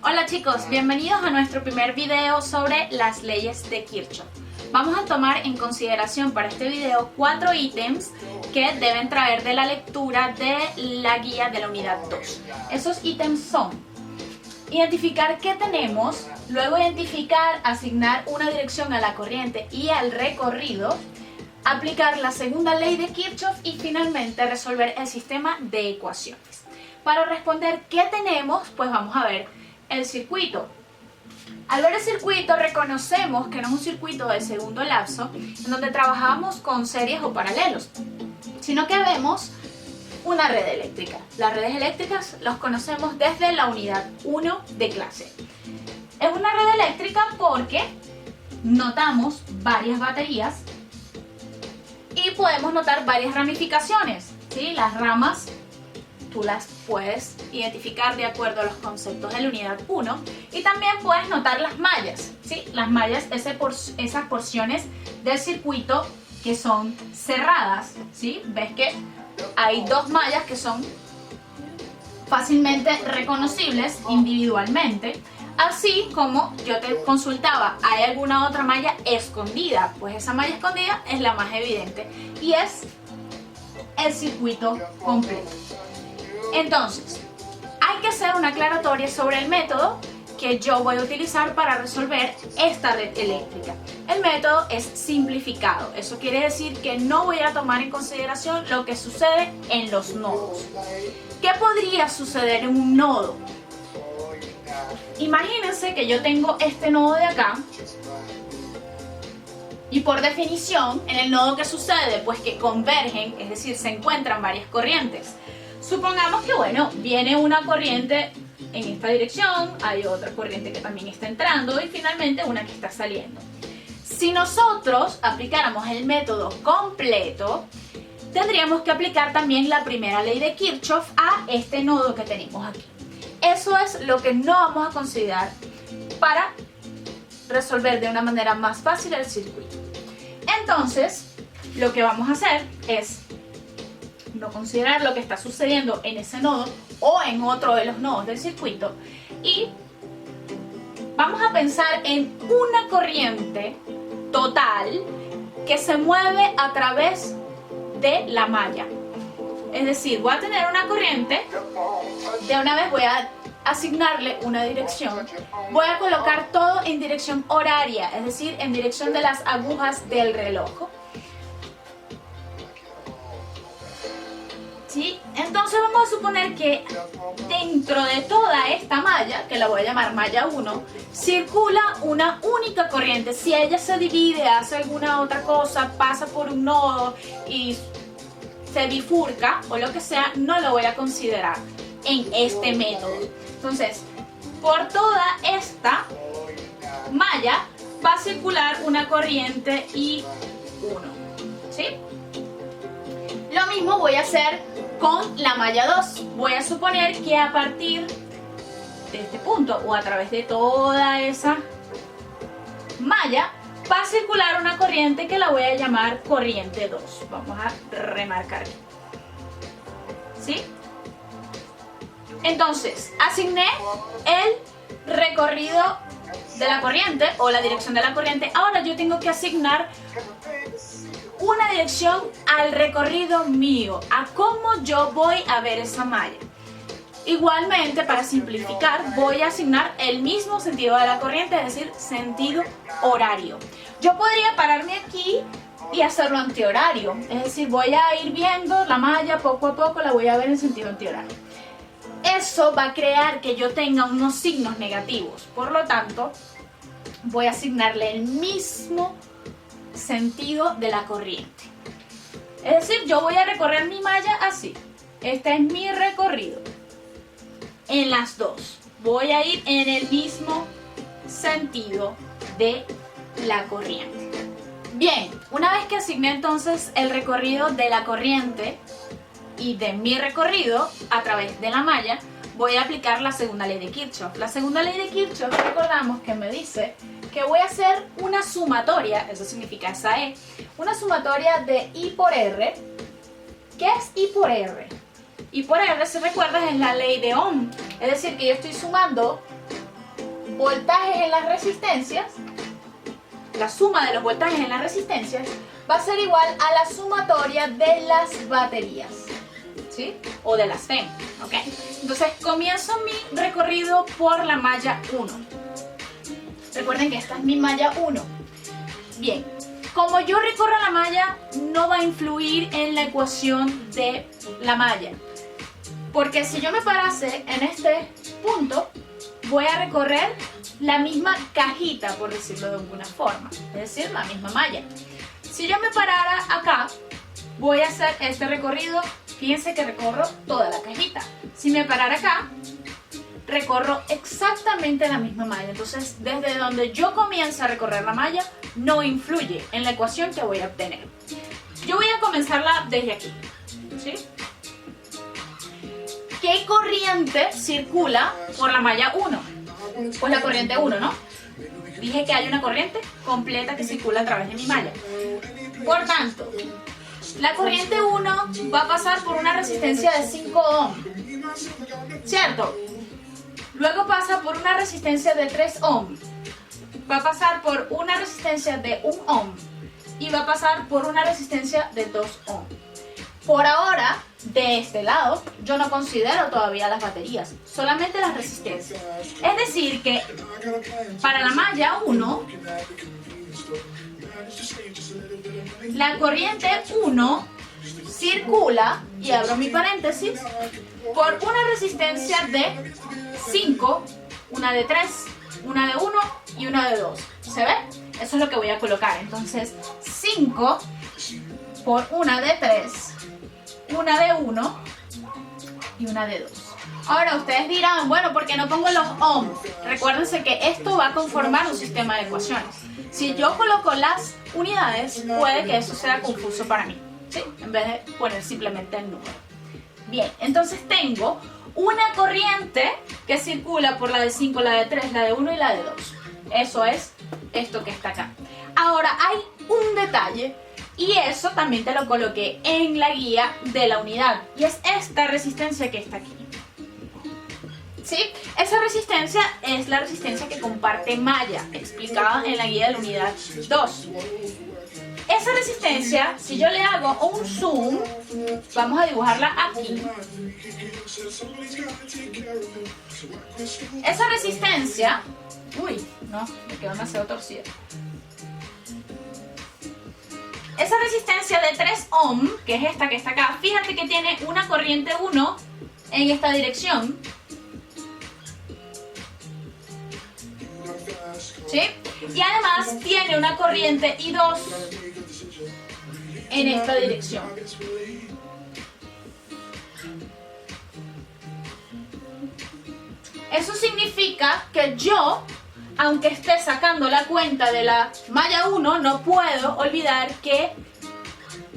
Hola chicos, bienvenidos a nuestro primer video sobre las leyes de Kirchhoff. Vamos a tomar en consideración para este video 4 ítems que deben traer de la lectura de la guía de la unidad 2. Esos ítems son: identificar qué tenemos, luego identificar, asignar una dirección a la corriente y al recorrido, aplicar la segunda ley de Kirchhoff y finalmente resolver el sistema de ecuaciones. Para responder qué tenemos, pues vamos a ver el circuito. Al ver el circuito reconocemos que no es un circuito de segundo lapso en donde trabajamos con series o paralelos, sino que vemos una red eléctrica. Las redes eléctricas los conocemos desde la unidad 1 de clase. Es una red eléctrica porque notamos varias baterías y podemos notar varias ramificaciones, ¿sí? Las ramas tú las puedes identificar de acuerdo a los conceptos de la unidad 1 y también puedes notar las mallas, ¿sí? Las mallas, esas porciones del circuito que son cerradas, ¿sí? Ves que hay dos mallas que son fácilmente reconocibles individualmente, así como yo te consultaba, ¿hay alguna otra malla escondida? Pues esa malla escondida es la más evidente y es el circuito completo. Entonces, hay que hacer una aclaratoria sobre el método que yo voy a utilizar para resolver esta red eléctrica. El método es simplificado, eso quiere decir que no voy a tomar en consideración lo que sucede en los nodos. ¿Qué podría suceder en un nodo? Imagínense que yo tengo este nodo de acá y por definición en el nodo ¿qué sucede? Pues que convergen, es decir, se encuentran varias corrientes. Supongamos que, bueno, viene una corriente en esta dirección, hay otra corriente que también está entrando y finalmente una que está saliendo. Si nosotros aplicáramos el método completo, tendríamos que aplicar también la primera ley de Kirchhoff a este nodo que tenemos aquí. Eso es lo que no vamos a considerar para resolver de una manera más fácil el circuito. Entonces, lo que vamos a hacer es no considerar lo que está sucediendo en ese nodo o en otro de los nodos del circuito y vamos a pensar en una corriente total que se mueve a través de la malla. Es decir, voy a tener una corriente, de una vez voy a asignarle una dirección, voy a colocar todo en dirección horaria, es decir, en dirección de las agujas del reloj. ¿Sí? Entonces vamos a suponer que dentro de toda esta malla, que la voy a llamar malla 1, circula una única corriente. Si ella se divide, hace alguna otra cosa, pasa por un nodo y se bifurca o lo que sea, no lo voy a considerar en este método. Entonces, por toda esta malla va a circular una corriente I1, ¿sí? Lo mismo voy a hacer con la malla 2. Voy a suponer que a partir de este punto o a través de toda esa malla va a circular una corriente que la voy a llamar corriente 2. Vamos a remarcar, ¿sí? Entonces, asigné el recorrido de la corriente o la dirección de la corriente. Ahora yo tengo que asignar una dirección al recorrido mío, a cómo yo voy a ver esa malla. Igualmente, para simplificar, voy a asignar el mismo sentido de la corriente, es decir, sentido horario. Yo podría pararme aquí y hacerlo antihorario, es decir, voy a ir viendo la malla poco a poco, la voy a ver en sentido antihorario. Eso va a crear que yo tenga unos signos negativos, por lo tanto, voy a asignarle el mismo sentido de la corriente. Es decir, yo voy a recorrer mi malla así. Este es mi recorrido. En las dos voy a ir en el mismo sentido de la corriente. Bien, una vez que asigné entonces el recorrido de la corriente y de mi recorrido a través de la malla, voy a aplicar la segunda ley de Kirchhoff. La segunda ley de Kirchhoff, recordamos que me dice que voy a hacer una sumatoria, eso significa esa E, una sumatoria de I por R. ¿Qué es I por R? Y por R, si recuerdas, es la ley de Ohm. Es decir, que yo estoy sumando voltajes en las resistencias, la suma de los voltajes en las resistencias, va a ser igual a la sumatoria de las baterías, ¿sí? O de las FEM, ¿ok? Entonces comienzo mi recorrido por la malla 1. Recuerden que esta es mi malla 1. Bien, como yo recorro la malla, no va a influir en la ecuación de la malla. Porque si yo me parase en este punto, voy a recorrer la misma cajita, por decirlo de alguna forma. Es decir, la misma malla. Si yo me parara acá, voy a hacer este recorrido. Fíjense que recorro toda la cajita. Si me parara acá, recorro exactamente la misma malla. Entonces, desde donde yo comienzo a recorrer la malla, no influye en la ecuación que voy a obtener. Yo voy a comenzarla desde aquí, ¿sí? ¿Qué corriente circula por la malla 1? Pues la corriente 1, ¿no? Dije que hay una corriente completa que circula a través de mi malla. Por tanto, la corriente 1 va a pasar por una resistencia de 5 ohm, ¿cierto? Luego pasa por una resistencia de 3 ohm. Va a pasar por una resistencia de 1 ohm. Y va a pasar por una resistencia de 2 ohm. Por ahora, de este lado, yo no considero todavía las baterías, solamente las resistencias. Es decir que para la malla 1, la corriente 1 circula, y abro mi paréntesis, por una resistencia de 5, una de 3, una de 1 y una de 2. ¿Se ve? Eso es lo que voy a colocar. Entonces, 5 por una de 3, una de 1 y una de 2. Ahora ustedes dirán, bueno, ¿por qué no pongo los ohms? Recuérdense que esto va a conformar un sistema de ecuaciones. Si yo coloco las unidades, puede que eso sea confuso para mí, ¿sí? En vez de poner simplemente el número. Bien, entonces tengo una corriente que circula por la de 5, la de 3, la de 1 y la de 2. Eso es esto que está acá. Ahora hay un detalle, y eso también te lo coloqué en la guía de la unidad, y es esta resistencia que está aquí. ¿Sí? Esa resistencia es la resistencia que comparte malla, explicada en la guía de la unidad 2. Esa resistencia, si yo le hago un zoom, vamos a dibujarla aquí. Esa resistencia, uy, no, me quedó demasiado torcida. Esa resistencia de 3 ohm, que es esta que está acá, fíjate que tiene una corriente 1 en esta dirección. ¿Sí? Y además tiene una corriente I2 en esta dirección. Eso significa que yo, aunque esté sacando la cuenta de la malla 1, no puedo olvidar que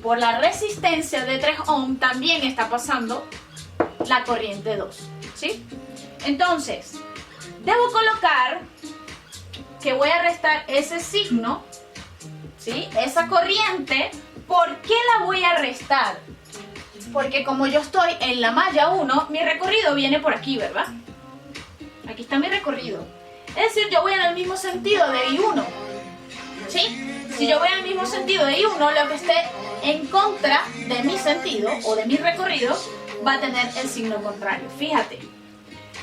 por la resistencia de 3 ohm también está pasando la corriente 2, ¿sí? Entonces, debo colocar que voy a restar ese signo, ¿sí? Esa corriente. ¿Por qué la voy a restar? Porque como yo estoy en la malla 1, mi recorrido viene por aquí, ¿verdad? Aquí está mi recorrido. Es decir, yo voy en el mismo sentido de I1, ¿sí? Si yo voy en el mismo sentido de I1, lo que esté en contra de mi sentido o de mi recorrido va a tener el signo contrario. Fíjate,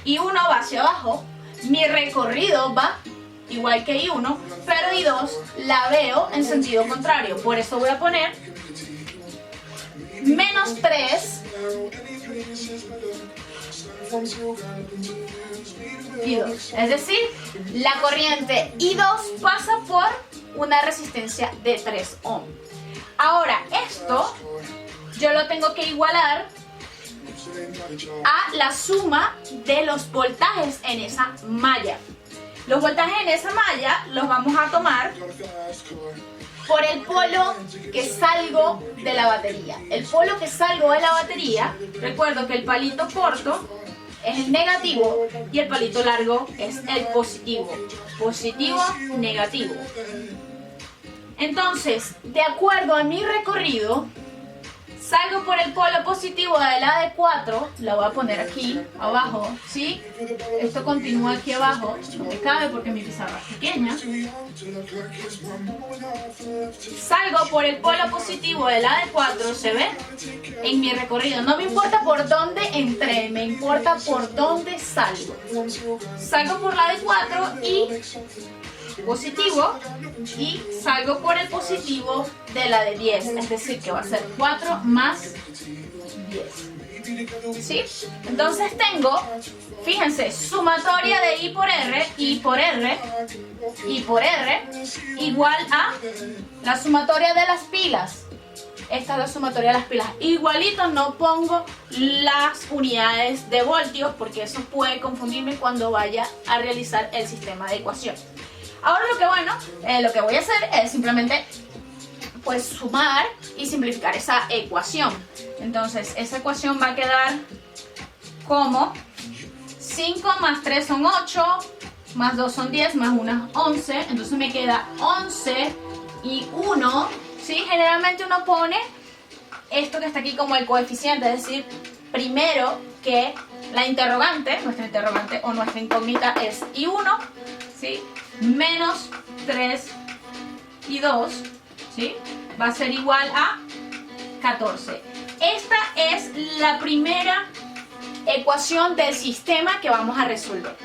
I1 va hacia abajo, mi recorrido va igual que I1, pero I2 la veo en sentido contrario. Por eso voy a poner menos 3 I2. Es decir, la corriente I2 pasa por una resistencia de 3 ohm. Ahora, esto yo lo tengo que igualar a la suma de los voltajes en esa malla. Los voltajes en esa malla los vamos a tomar por el polo que salgo de la batería. El polo que salgo de la batería, recuerdo que el palito corto es el negativo y el palito largo es el positivo. Positivo, negativo. Entonces, de acuerdo a mi recorrido, Salgo por el polo positivo de la de 4, la voy a poner aquí abajo, ¿sí? Esto continúa aquí abajo, no me cabe porque mi pizarra es pequeña. Salgo por el polo positivo de la de 4, ¿se ve? En mi recorrido, no me importa por dónde entré, me importa por dónde salgo. Salgo por la de 4 y positivo y salgo por el positivo de la de 10, es decir que va a ser 4 más 10, ¿sí? Entonces tengo, fíjense, sumatoria de I por R igual a la sumatoria de las pilas. Esta es la sumatoria de las pilas. Igualito no pongo las unidades de voltios porque eso puede confundirme cuando vaya a realizar el sistema de ecuaciones. Ahora lo que voy a hacer es simplemente pues sumar y simplificar esa ecuación. Entonces esa ecuación va a quedar como 5 más 3 son 8, más 2 son 10, más 1 es 11. Entonces me queda 11 y 1. ¿Sí? Generalmente uno pone esto que está aquí como el coeficiente, es decir, primero que la interrogante, nuestra interrogante o nuestra incógnita es I1, ¿sí? Menos 3 y 2, ¿sí? Va a ser igual a 14. Esta es la primera ecuación del sistema que vamos a resolver.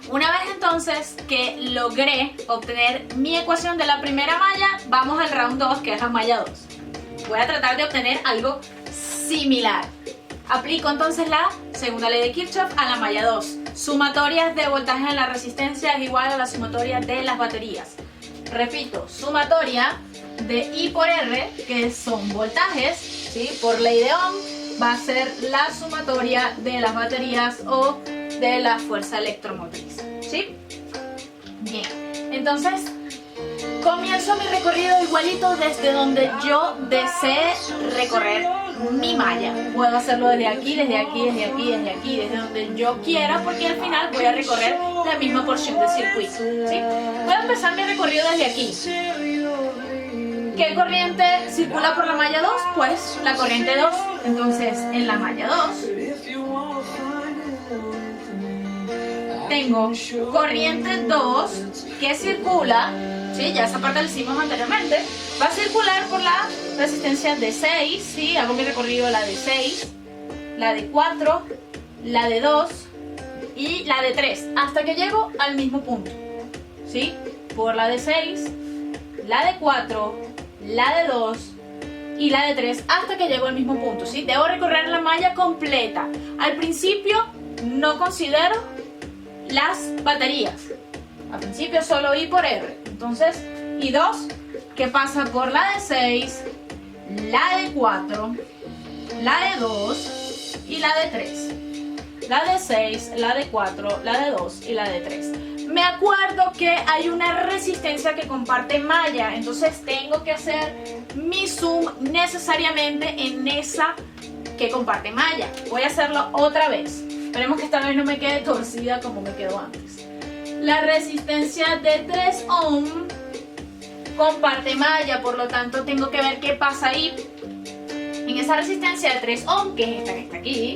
Una vez entonces que logré obtener mi ecuación de la primera malla, vamos al round 2, que es la malla 2. Voy a tratar de obtener algo similar. Aplico entonces la segunda ley de Kirchhoff a la malla 2. Sumatorias de voltaje en la resistencia es igual a la sumatoria de las baterías. Repito, sumatoria de I por R, que son voltajes, ¿sí? Por ley de Ohm, va a ser la sumatoria de las baterías o de la fuerza electromotriz, ¿sí? Bien, entonces comienzo mi recorrido igualito desde donde yo desee recorrer mi malla. Puedo hacerlo desde aquí, desde aquí, desde aquí, desde aquí, desde donde yo quiera, porque al final voy a recorrer la misma porción del circuito, ¿sí? Voy a empezar mi recorrido desde aquí. ¿Qué corriente circula por la malla 2? Pues la corriente 2. Entonces, en la malla 2 tengo corriente 2 que circula, ¿sí? Ya esa parte la hicimos anteriormente. Va a circular por la resistencia de 6, ¿sí? Hago mi recorrido la de 6, la de 4, la de 2 y la de 3, hasta que llego al mismo punto, ¿sí? Por la de 6, la de 4, la de 2 y la de 3, hasta que llego al mismo punto, ¿sí? Debo recorrer la malla completa. Al principio no considero las baterías. Al principio solo I por R. Entonces, I2 que pasa por la de 6, la de 4, la de 2 y la de 3. La de 6, la de 4, la de 2 y la de 3. Me acuerdo que hay una resistencia que comparte malla, entonces tengo que hacer mi zoom necesariamente en esa que comparte malla. Voy a hacerlo otra vez. Esperemos que esta vez no me quede torcida como me quedó antes. La resistencia de 3 ohm comparte malla, por lo tanto tengo que ver qué pasa ahí. En esa resistencia de 3 ohm, que es esta que está aquí,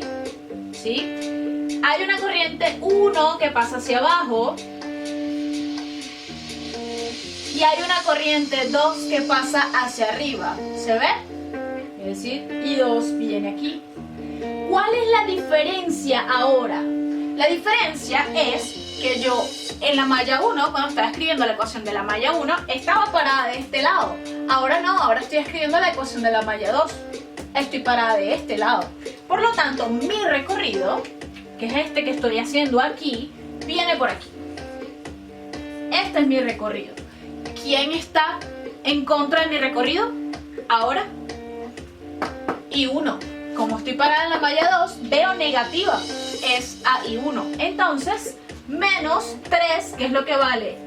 ¿sí? Hay una corriente 1 que pasa hacia abajo y hay una corriente 2 que pasa hacia arriba. ¿Se ve? Es decir, I2 viene aquí. ¿Cuál es la diferencia ahora? La diferencia es que yo en la malla 1, cuando estaba escribiendo la ecuación de la malla 1, estaba parada de este lado. Ahora no, ahora estoy escribiendo la ecuación de la malla 2. Estoy parada de este lado. Por lo tanto, mi recorrido, que es este que estoy haciendo aquí, viene por aquí. Este es mi recorrido. ¿Quién está en contra de mi recorrido? Ahora, I1. Como estoy parada en la malla 2, veo negativa. Es a I1. Entonces, menos 3, que es lo que vale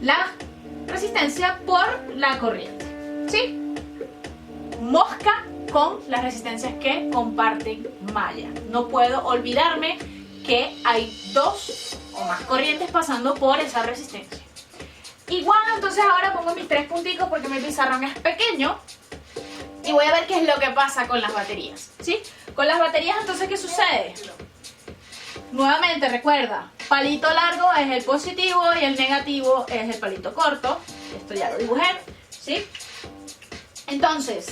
la resistencia por la corriente, ¿sí? Mosca con las resistencias que comparten malla. No puedo olvidarme que hay 2 o más corrientes pasando por esa resistencia. Igual, entonces ahora pongo mis 3 punticos porque mi pizarrón es pequeño. y voy a ver qué es lo que pasa con las baterías, ¿sí? Con las baterías, entonces, ¿qué sucede? Nuevamente, recuerda, palito largo es el positivo y el negativo es el palito corto. Esto ya lo dibujé, ¿sí? Entonces,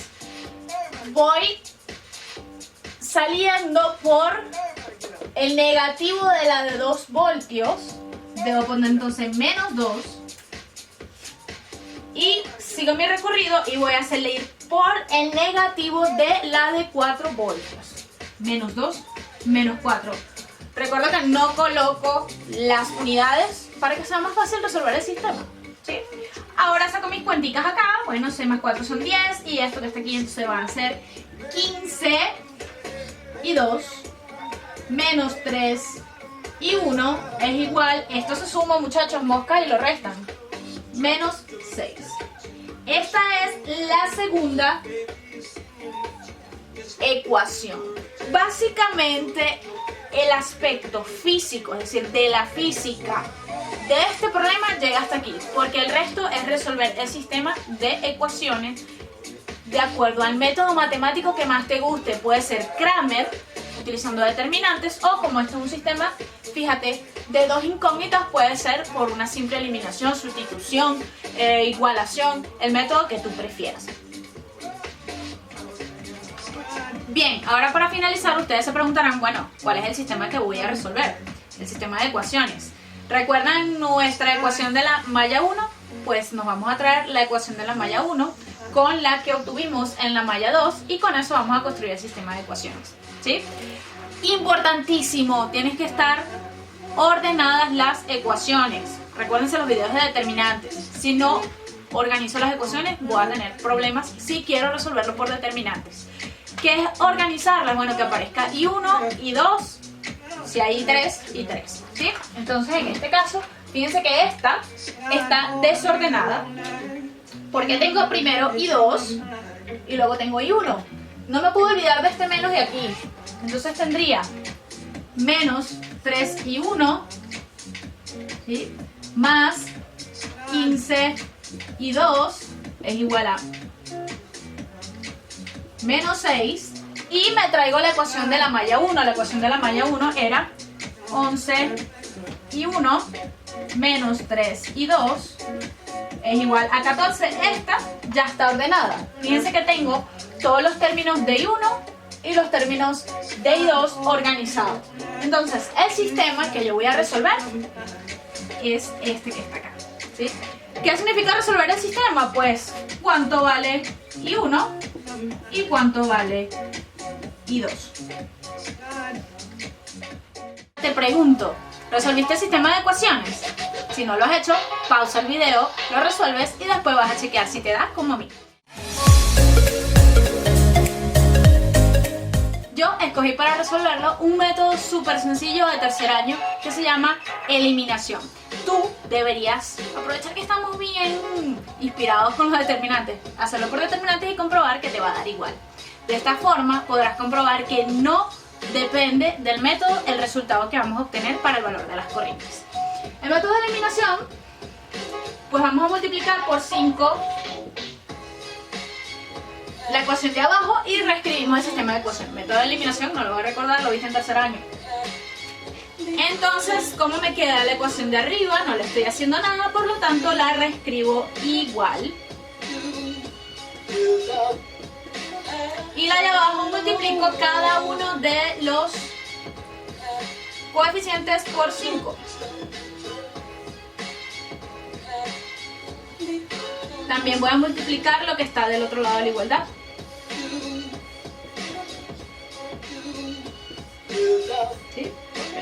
voy saliendo por el negativo de la de 2 voltios. Debo poner entonces menos 2. Y sigo mi recorrido y voy a hacerle ir por el negativo de la de 4 voltios. Menos 2, menos 4. Recuerda que no coloco las unidades para que sea más fácil resolver el sistema, ¿sí? Ahora saco mis cuenticas acá. Bueno, 6 más 4 son 10 y esto que está aquí entonces van a ser 15 y 2 menos 3 y 1 es igual, esto se suma, muchachos, moscas, y lo restan, menos 6. Esta es la segunda ecuación. Básicamente el aspecto físico, es decir, de la física de este problema llega hasta aquí, porque el resto es resolver el sistema de ecuaciones de acuerdo al método matemático que más te guste. Puede ser Cramer, utilizando determinantes, o como este es un sistema, fíjate, de 2 incógnitas, puede ser por una simple eliminación, sustitución, igualación, el método que tú prefieras. Bien, ahora para finalizar, ustedes se preguntarán, bueno, ¿cuál es el sistema que voy a resolver? El sistema de ecuaciones. ¿Recuerdan nuestra ecuación de la malla 1? Pues nos vamos a traer la ecuación de la malla 1 con la que obtuvimos en la malla 2 y con eso vamos a construir el sistema de ecuaciones, ¿sí? Importantísimo, tienes que estar ordenadas las ecuaciones. Recuérdense los videos de determinantes. Si no organizo las ecuaciones, voy a tener problemas si quiero resolverlo por determinantes. ¿Qué es organizarlas? Bueno, que aparezca I1, I2, si hay I3, I3, ¿sí? Entonces, en este caso, fíjense que esta está desordenada porque tengo primero I2 y luego tengo I1. No me puedo olvidar de este menos de aquí. Entonces tendría menos 3 y 1, ¿sí? Más 15 y 2 es igual a menos 6. Y me traigo la ecuación de la malla 1. La ecuación de la malla 1 era 11 y 1 menos 3 y 2 es igual a 14. Esta ya está ordenada. Fíjense que tengo todos los términos de I1 y los términos de I2 organizados. Entonces, el sistema que yo voy a resolver es este que está acá, ¿sí? ¿Qué significa resolver el sistema? Pues, ¿cuánto vale I1 y cuánto vale I2? Te pregunto, ¿resolviste el sistema de ecuaciones? Si no lo has hecho, pausa el video, lo resuelves y después vas a chequear si te da como a mí. Yo escogí para resolverlo un método súper sencillo de tercer año que se llama eliminación. Tú deberías aprovechar que estamos bien inspirados con los determinantes, hacerlo por determinantes y comprobar que te va a dar igual. De esta forma podrás comprobar que no depende del método el resultado que vamos a obtener para el valor de las corrientes. El método de eliminación, pues vamos a multiplicar por 5 la ecuación de abajo y reescribimos el sistema de ecuación. Método de eliminación, no lo voy a recordar, lo viste en tercer año. Entonces, ¿cómo me queda la ecuación de arriba? No le estoy haciendo nada, por lo tanto la reescribo igual. Y la de abajo multiplico cada uno de los coeficientes por 5. También voy a multiplicar lo que está del otro lado de la igualdad. ¿Sí?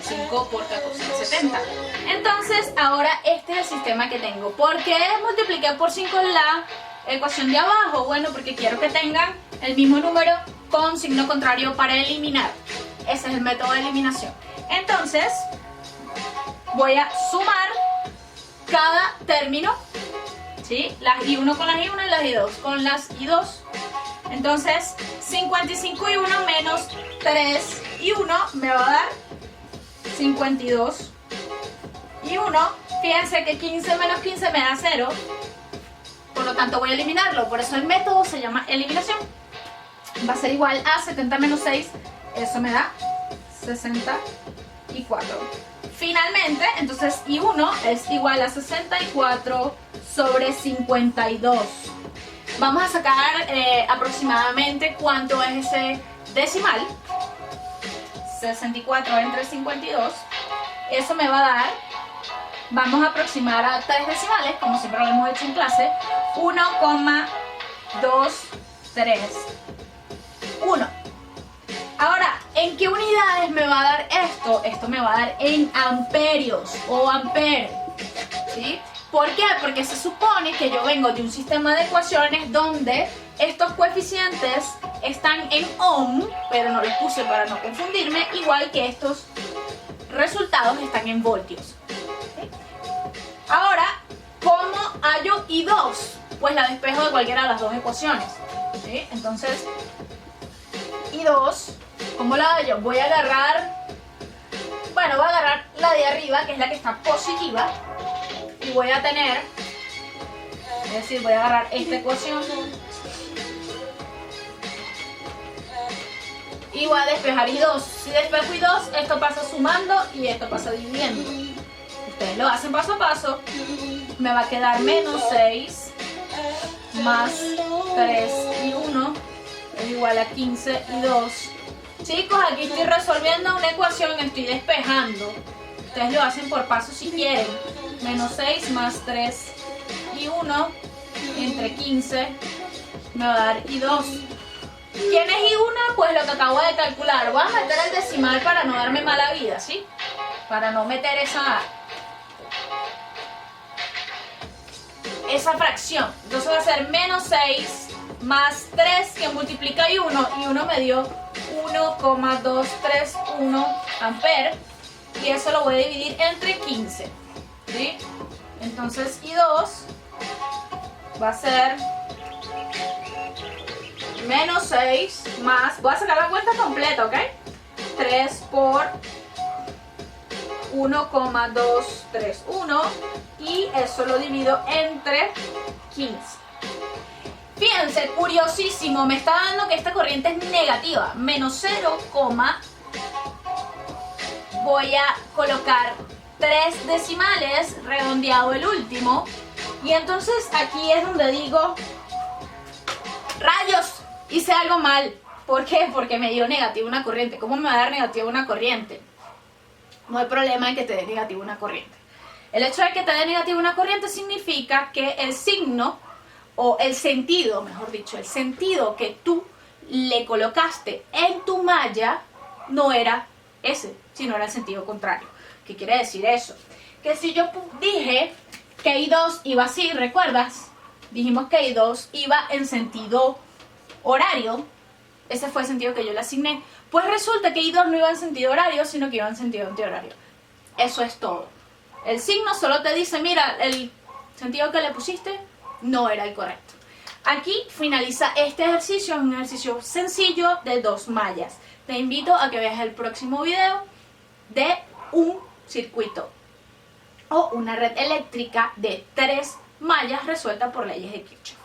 5 por 14, 70. Entonces, ahora este es el sistema que tengo. ¿Por qué multipliqué por 5 la ecuación de abajo? Bueno, porque quiero que tengan el mismo número con signo contrario para eliminar. Ese es el método de eliminación. Entonces, voy a sumar cada término, ¿sí? Las I1 con las I1 y las I2 con las I2. Entonces, 55 y 1 menos 3 y 1 me va a dar 52 y 1. Fíjense que 15 menos 15 me da 0. Por lo tanto, voy a eliminarlo. Por eso el método se llama eliminación. va a ser igual a 70 menos 6, eso me da 64. Finalmente, entonces I1 es igual a 64 sobre 52. Vamos a sacar aproximadamente cuánto es ese decimal. 64 entre 52. Eso me va a dar, vamos a aproximar a 3 decimales, como siempre lo hemos hecho en clase, 1,23. Ahora, ¿en qué unidades me va a dar esto? Esto me va a dar en amperios o ampere, ¿sí? ¿Por qué? Porque se supone que yo vengo de un sistema de ecuaciones donde estos coeficientes están en ohm, pero no los puse para no confundirme, igual que estos resultados están en voltios. ¿Sí? Ahora, ¿cómo hallo I2? Pues la despejo de cualquiera de las dos ecuaciones. ¿Sí? Entonces, I2, ¿cómo la hallo? Voy a agarrar la de arriba, que es la que está positiva, y voy a tener, es decir, voy a agarrar esta ecuación y voy a despejar I2. Si despejo I2, esto pasa sumando y esto pasa dividiendo. Ustedes lo hacen paso a paso. Me va a quedar menos 6 más 3 y 1 es igual a 15 y 2. Chicos, aquí estoy resolviendo una ecuación, estoy despejando. Ustedes lo hacen por paso si quieren. Menos 6 más 3 y 1 entre 15 me va a dar I2. ¿Quién es I1? Pues lo que acabo de calcular. Voy a meter el decimal para no darme mala vida, ¿sí? Para no meter esa fracción. Entonces va a ser menos 6 más 3 que multiplica I1. I1 me dio 1,231 amperes. Y eso lo voy a dividir entre 15. ¿Sí? Entonces I2 va a ser menos 6 más, voy a sacar la cuenta completa, ¿ok? 3 por 1,231 y eso lo divido entre 15. Fíjense, curiosísimo, me está dando que esta corriente es negativa, menos 0, voy a colocar 3 decimales, redondeado el último, y entonces aquí es donde digo, rayos, hice algo mal. ¿Por qué? Porque me dio negativo una corriente. ¿Cómo me va a dar negativo una corriente? No hay problema en que te dé negativo una corriente. El hecho de que te dé negativo una corriente significa que el signo, o el sentido, mejor dicho, el sentido que tú le colocaste en tu malla no era ese, sino era el sentido contrario. ¿Qué quiere decir eso? Que si yo dije que I2 iba así, ¿recuerdas? Dijimos que I2 iba en sentido horario. Ese fue el sentido que yo le asigné. Pues resulta que I2 no iba en sentido horario, sino que iba en sentido antihorario. Eso es todo. El signo solo te dice, mira, el sentido que le pusiste no era el correcto. Aquí finaliza este ejercicio, es un ejercicio sencillo de 2 mallas. Te invito a que veas el próximo video de un circuito o una red eléctrica de 3 mallas resuelta por leyes de Kirchhoff.